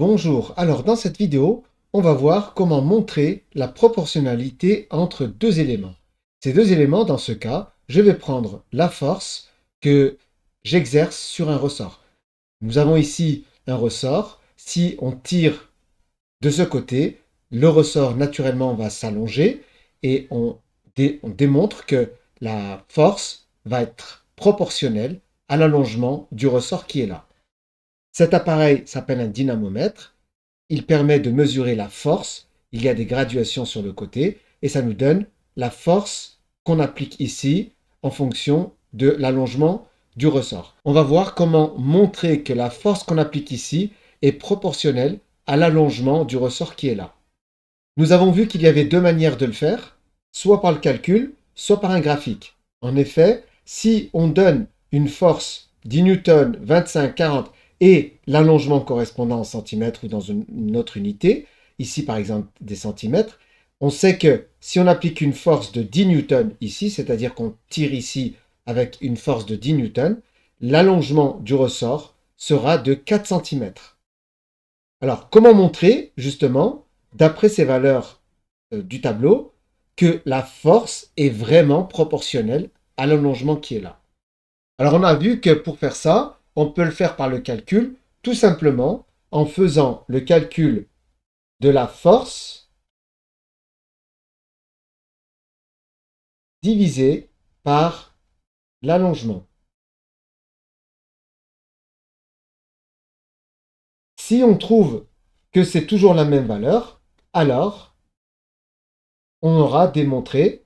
Bonjour, alors dans cette vidéo, on va voir comment montrer la proportionnalité entre deux éléments. Ces deux éléments, dans ce cas, je vais prendre la force que j'exerce sur un ressort. Nous avons ici un ressort. Si on tire de ce côté, le ressort naturellement va s'allonger et on démontre que la force va être proportionnelle à l'allongement du ressort qui est là. Cet appareil s'appelle un dynamomètre. Il permet de mesurer la force. Il y a des graduations sur le côté et ça nous donne la force qu'on applique ici en fonction de l'allongement du ressort. On va voir comment montrer que la force qu'on applique ici est proportionnelle à l'allongement du ressort qui est là. Nous avons vu qu'il y avait deux manières de le faire, soit par le calcul, soit par un graphique. En effet, si on donne une force 10 newtons, 25, 40 et l'allongement correspondant en centimètres ou dans une autre unité, ici par exemple des centimètres, on sait que si on applique une force de 10 newtons ici, c'est-à-dire qu'on tire ici avec une force de 10 newtons, l'allongement du ressort sera de 4 centimètres. Alors, comment montrer justement, d'après ces valeurs du tableau, que la force est vraiment proportionnelle à l'allongement qui est là? Alors, on a vu que pour faire ça, on peut le faire par le calcul, tout simplement en faisant le calcul de la force divisé par l'allongement. Si on trouve que c'est toujours la même valeur, alors on aura démontré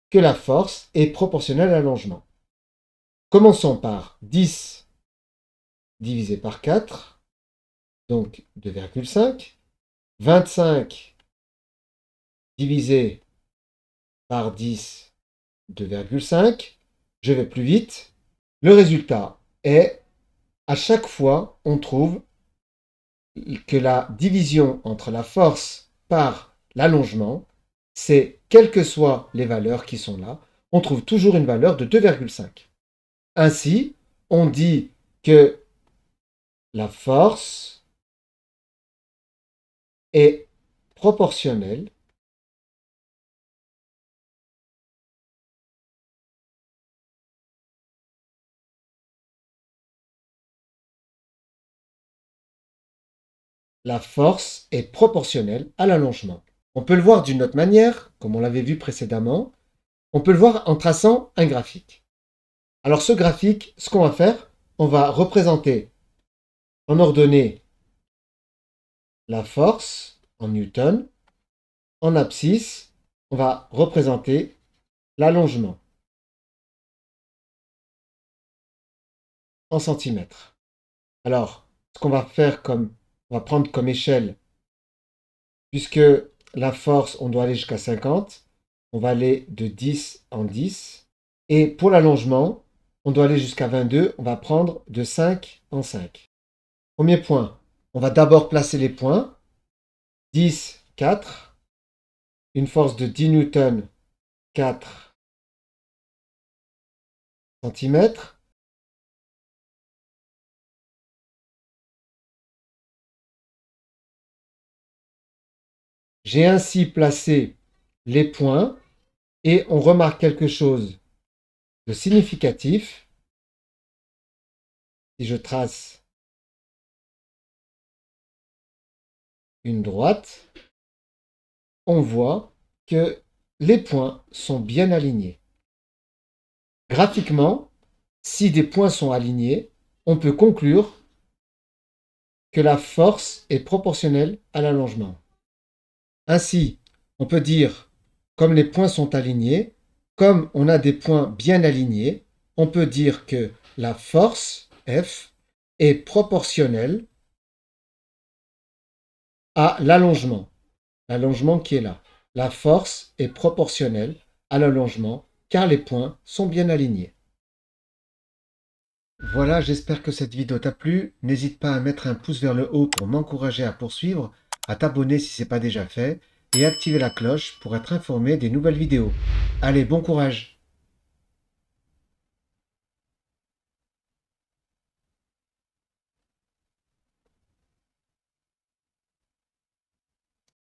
que la force est proportionnelle à l'allongement. Commençons par 10 divisé par 4, donc 2,5. 25 divisé par 10, 2,5. Je vais plus vite. Le résultat est, à chaque fois, on trouve que la division entre la force par l'allongement, c'est, quelles que soient les valeurs qui sont là, on trouve toujours une valeur de 2,5. Ainsi, on dit que la force est proportionnelle à l'allongement. On peut le voir d'une autre manière, comme on l'avait vu précédemment. On peut le voir en traçant un graphique. Alors ce graphique, ce qu'on va faire, on va représenter en ordonnée la force en newton. En abscisse, on va représenter l'allongement en centimètres. Alors, ce qu'on va faire on va prendre comme échelle, puisque la force, on doit aller jusqu'à 50, on va aller de 10 en 10. Et pour l'allongement, on doit aller jusqu'à 22, on va prendre de 5 en 5. Premier point, on va d'abord placer les points. 10, 4. Une force de 10 newtons, 4 cm. J'ai ainsi placé les points et on remarque quelque chose de significatif. Si je trace une droite, on voit que les points sont bien alignés. Graphiquement, si des points sont alignés, on peut conclure que la force est proportionnelle à l'allongement. Ainsi, on peut dire, comme les points sont alignés, comme on a des points bien alignés, on peut dire que la force, F, est proportionnelle à l'allongement qui est là. La force est proportionnelle à l'allongement car les points sont bien alignés. Voilà, j'espère que cette vidéo t'a plu. N'hésite pas à mettre un pouce vers le haut pour m'encourager à poursuivre, à t'abonner si ce n'est pas déjà fait et activer la cloche pour être informé des nouvelles vidéos. Allez, bon courage!